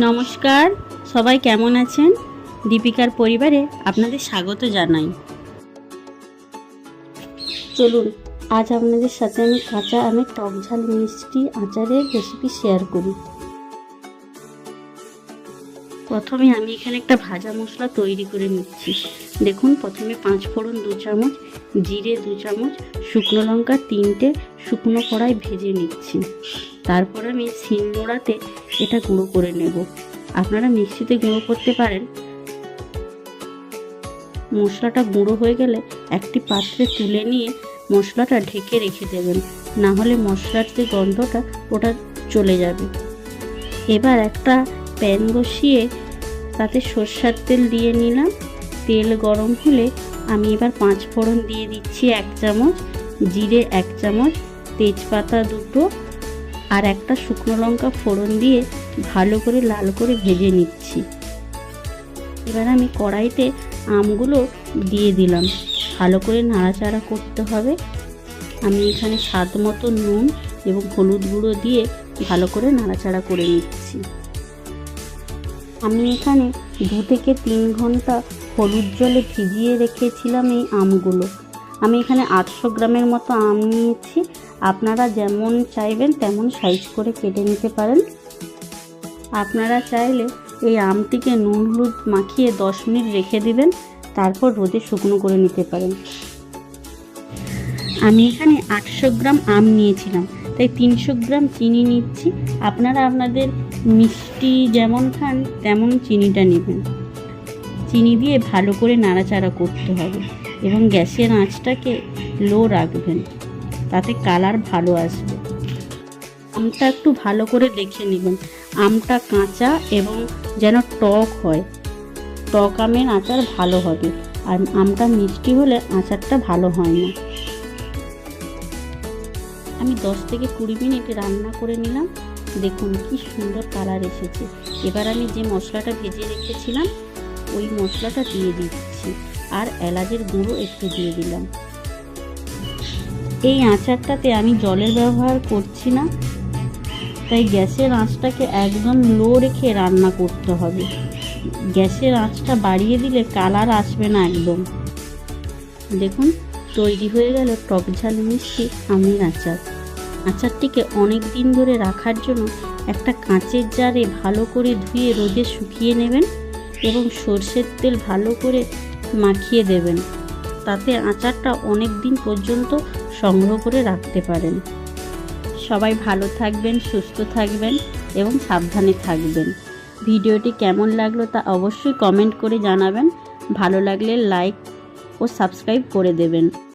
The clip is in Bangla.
নমস্কার, সবাই কেমন আছেন? দীপিকার পরিবারে আপনাদের স্বাগত জানাই। চলুন আজ আপনাদের সাথে আমি কাঁচা আমের টক ঝাল মিষ্টি আচারের রেসিপি শেয়ার করি। প্রথমে আমি এখানে একটা ভাজা মশলা তৈরি করে নিচ্ছি। দেখুন, প্রথমে 5 ফোড়ন 2 চামচ, জিরে 2 চামচ, শুকনো লঙ্কা 3টে শুকনো কড়াই ভেজে নিচ্ছি। তারপর আমি শিলনোড়াতে এটা গুঁড়ো করে নেব। আপনারা মিক্সিতে গুঁড়ো করতে পারেন। মশলাটা গুঁড়ো হয়ে গেলে একটি পাত্রে তুলে নিয়ে মশলাটা ঢেকে রেখে দেবেন, না হলে মশলার যে গন্ধটা ওটা চলে যাবে। এবার একটা প্যান বসিয়ে তাতে সরষের তেল দিয়ে নিলাম। তেল গরম হলে আমি এবার 5 ফোড়ন দিয়ে দিচ্ছি 1 চামচ, জিরে 1 চামচ, তেজপাতা 2টো আর একটা শুকনো লঙ্কা ফোড়ন দিয়ে ভালো করে লাল করে ভেজে নিচ্ছি। এবার আমি কড়াইতে আমগুলো দিয়ে দিলাম। ভালো করে নাড়াচাড়া করতে হবে। আমি এখানে স্বাদ মতো নুন এবং হলুদ গুঁড়ো দিয়ে ভালো করে নাড়াচাড়া করে নিচ্ছি। আমি এখানে 2 থেকে 3 ঘন্টা হলুদ জলে ভিজিয়ে রেখেছিলাম এই আমগুলো। আমি এখানে 800 গ্রামের মতো আম নিয়েছি। আপনারা যেমন চাইবেন তেমন সাইজ করে কেটে নিতে পারেন। আপনারা চাইলে এই আমটিকে নুন হলুদ মাখিয়ে 10 মিনিট রেখে দিবেন, তারপর রোদে শুকনো করে নিতে পারেন। আমি এখানে 800 গ্রাম আম নিয়েছিলাম, তাই 300 গ্রাম চিনি নিচ্ছি। আপনারা আপনাদের মিষ্টি যেমন খান তেমন চিনিটা নেবেন। চিনি দিয়ে ভালো করে নাড়াচাড়া করতে হবে এবং গ্যাসের আঁচটাকে লো রাখবেন, তাতে কালার ভালো আসবে। আমটা একটু ভালো করে দেখে নেবেন, আমটা কাঁচা এবং যেন টক হয়। টক আমের আচার ভালো হবে, আর আমটা মিষ্টি হলে আচারটা ভালো হয় না। আমি 10 থেকে 20 মিনিট রান্না করে নিলাম। দেখুন কি সুন্দর কালার এসেছে। এবার আমি যে মশলাটা ভেজে রেখেছিলাম ওই মশলাটা দিয়ে দিচ্ছি, আর এলাচের গুঁড়ো একটু দিয়ে দিলাম। এই আচারটাতে আমি জলের ব্যবহার করছি না, তাই গ্যাসের আঁচটাকে একদম লো রেখে রান্না করতে হবে। গ্যাসের আঁচটা বাড়িয়ে দিলে কালার আসবে না একদম। দেখুন তৈরি হয়ে গেল টক ঝাল মিষ্টি আমের আচার। আচারটিকে অনেক দিন ধরে রাখার জন্য একটা কাঁচের জারে ভালো করে ধুয়ে রোদে শুকিয়ে নেবেন এবং সরষের তেল ভালো করে মাখিয়ে দেবেন। তাতে আচারটা অনেক দিন পর্যন্ত সংগ্রহ করে রাখতে পারেন। সবাই ভালো থাকবেন, সুস্থ থাকবেন এবং সাবধানে থাকবেন। ভিডিওটি কেমন লাগলো তা অবশ্যই কমেন্ট করে জানাবেন। ভালো লাগলে লাইক ও সাবস্ক্রাইব করে দেবেন।